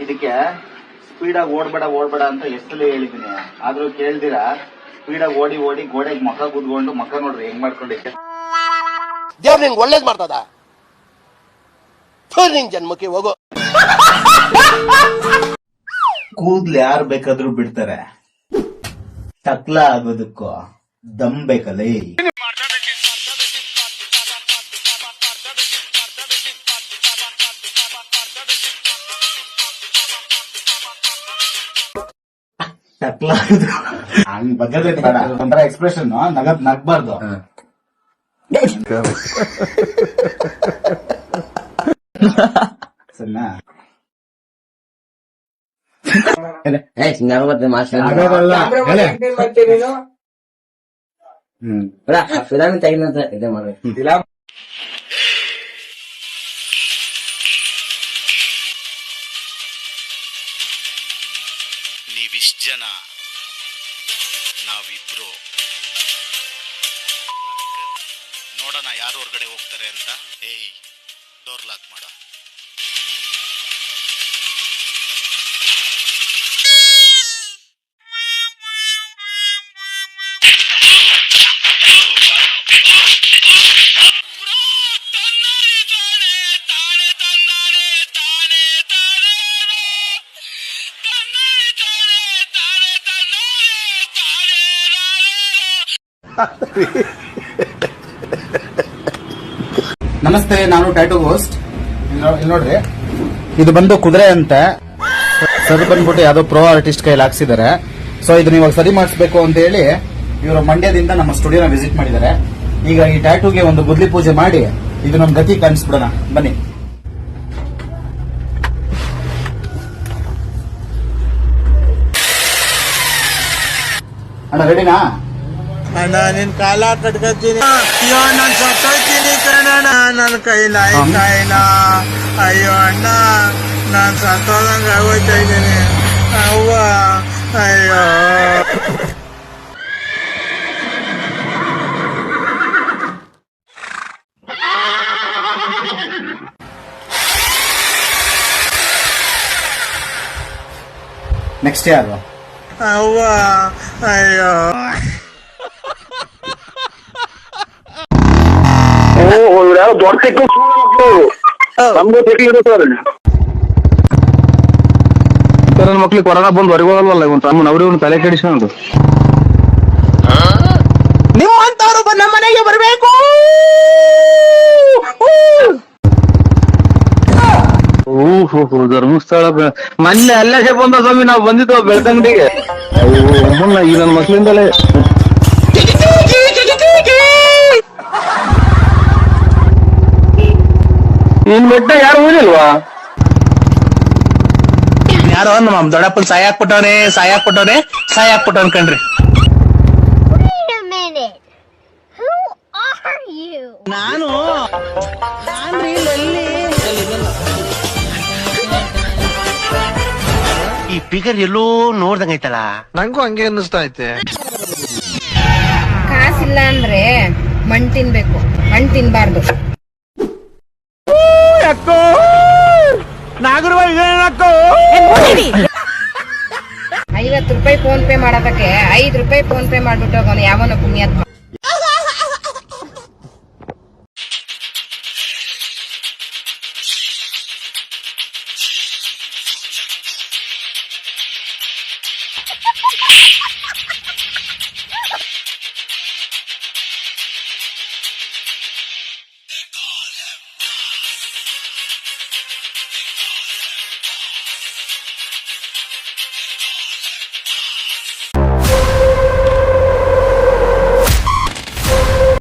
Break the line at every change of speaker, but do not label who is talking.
ಇದಕ್ಕೆ ಸ್ಪೀಡಾಗಿ ಓಡ್ಬೇಡ ಅಂತ ಎಷ್ಟಲ್ಲಿ ಹೇಳಿದೀನಿ, ಆದ್ರೂ ಕೇಳ್ದಿರಾ ಸ್ಪೀಡಾಗಿ ಓಡಿ ಗೋಡೆಗೆ ಮಕ್ಕ ಕುದ್ಕೊಂಡು ಮಕ್ಕ ನೋಡ್ರಿ ಹೆಂಗ್ ಮಾಡ್ಕೊಂಡೈತೆ.
ದೇವ್ರ ನಿಂಗೆ ಒಳ್ಳೇದ್ ಮಾಡ್ತದ, ನಿಂಗ್ ಜನ್ಮಕ್ಕೆ ಹೋಗೋ.
ಕೂದ್ಲು ಯಾರು ಬೇಕಾದ್ರೂ ಬಿಡ್ತಾರೆ, ಟಕ್ಲ ಆಗೋದಕ್ಕೂ ದಮ್ ಬೇಕಲ್ಲ. ಟಕ್ಲ ಹಂಗ್ ಬಗ್ಗದೇ ಬೇಡ, ಒಂಥರ ಎಕ್ಸ್ಪ್ರೆಷನ್ ನಗ್ಬಾರ್ದು. ಸರಿನಾ?
ನೀವಿಷ್ಟ್ ಜನ, ನಾವಿಬ್ರು ನೋಡೋಣ ಯಾರು ಹೊರಗಡೆ ಹೋಗ್ತಾರೆ ಅಂತ. ಏಯ್, ಡೋರ್ ಲಾಕ್ ಮಾಡ.
ನಮಸ್ತೆ, ನಾನು ಟ್ಯಾಟೂ ಹೋಸ್ಟ್. ಇಲ್ಲಿ ನೋಡ್ರಿ, ಇದು ಬಂದು ಕುದುರೆ ಅಂತೆ. ಸರಿ ಬಂದ್ಬಿಟ್ಟು ಯಾವ್ದೋ ಪ್ರೋ ಆರ್ಟಿಸ್ಟ್ ಕೈಲಿ ಹಾಕ್ಸಿದ್ದಾರೆ. ಸೊ ಇದನ್ನ ಇವಾಗ ಸರಿ ಮಾಡಿಸ್ಬೇಕು ಅಂತ ಹೇಳಿ ಇವರು ಮಂಡ್ಯದಿಂದ ನಮ್ಮ ಸ್ಟುಡಿಯೋನ ವಿಸಿಟ್ ಮಾಡಿದ್ದಾರೆ. ಈಗ ಈ ಟ್ಯಾಟೂಗೆ ಒಂದು ಗುದ್ಲಿ ಪೂಜೆ ಮಾಡಿ ಇದು ನಮ್ ಗತಿ ಕಾಣಿಸ್ಬಿಡೋಣ ಬನ್ನಿ. ಅಣ್ಣ ರೆಡಿನಾ?
ಅಣ್ಣ ನಿನ್ ಕಾಲ ಕಟ್ಕೊತೀನಿ, ಅಯ್ಯೋ ನಾನ್ ಸತ್ತೋಯ್ತೀನಿ ಕಣಣ್ಣ, ನನ್ ಕೈಲ ಅಯ್ಯೋ ಅಣ್ಣ ನಾನ್ ಸತ್ತೋದಂಗ ಆಗೋಯ್ತಾ ಇದ್ದೀನಿ ಅವ್ವ, ಅಯ್ಯೋ.
ನೆಕ್ಸ್ಟ್ ಯಾರು?
ಅವ್ವ, ಅಯ್ಯೋ.
ದೊಡ್ಡ ನಮ್ಗೂ ತೆಗಿದ್ರು ಸರ್. ನನ್ನ ಮಕ್ಳಿಗೆ ಕೊರೋನಾ ಬಂದು ಹೊರಗೆ ಹೋಗಲ್ವಲ್ಲ, ಇವನ್ ಅವ್ರಿಗೆ ತಲೆ ಕೆಡಿಸ್ಕೊಂಡು.
ನಿಮ್ಮಂತವ್ರು ನಮ್ಮ ಮನೆಗೆ ಬರಬೇಕು.
ಧರ್ಮಸ್ಥಳ ಮೊನ್ನೆ ಅಲ್ಲೇ ಬಂದ ಸ್ವಾಮಿ, ನಾವು ಬಂದಿದ್ವು ಬೆಳ್ತಂಗಡಿಗೆ. ಈ ನನ್ನ ಮಕ್ಳಿಂದಲೇ ಇನ್ ಬೆಟ್ಟ ಯಾರು ಹೋಗಿಲ್ವಾ?
ಯಾರೋ ನಮ್ಮ ದೊಡ್ಡಪ್ಪನ್ ಸಾಯ ಹಾಕ್ಬಿಟ್ಟವನೆ ಕಣ್ರಿ. ನಾನು
ಈ ಫಿಗರ್ ಎಲ್ಲೋ ನೋಡ್ದಂಗೈತಲ್ಲ,
ನಂಗೂ ಹಂಗೆ ಅನ್ನಿಸ್ತಾ ಐತೆ.
ಕಾಸಿಲ್ಲ ಅಂದ್ರೆ ಮಣ್ ತಿನ್ಬೇಕು, ಹಣ್ಣು ತಿನ್ಬಾರ್ದು. ₹50 ಫೋನ್ ಪೇ ಮಾಡೋದಕ್ಕೆ ₹5 ಫೋನ್ ಪೇ ಮಾಡ್ಬಿಟ್ಟು ಹೋಗೋನು ಯಾವನ ಪುಣ್ಯಾತ್ಮ.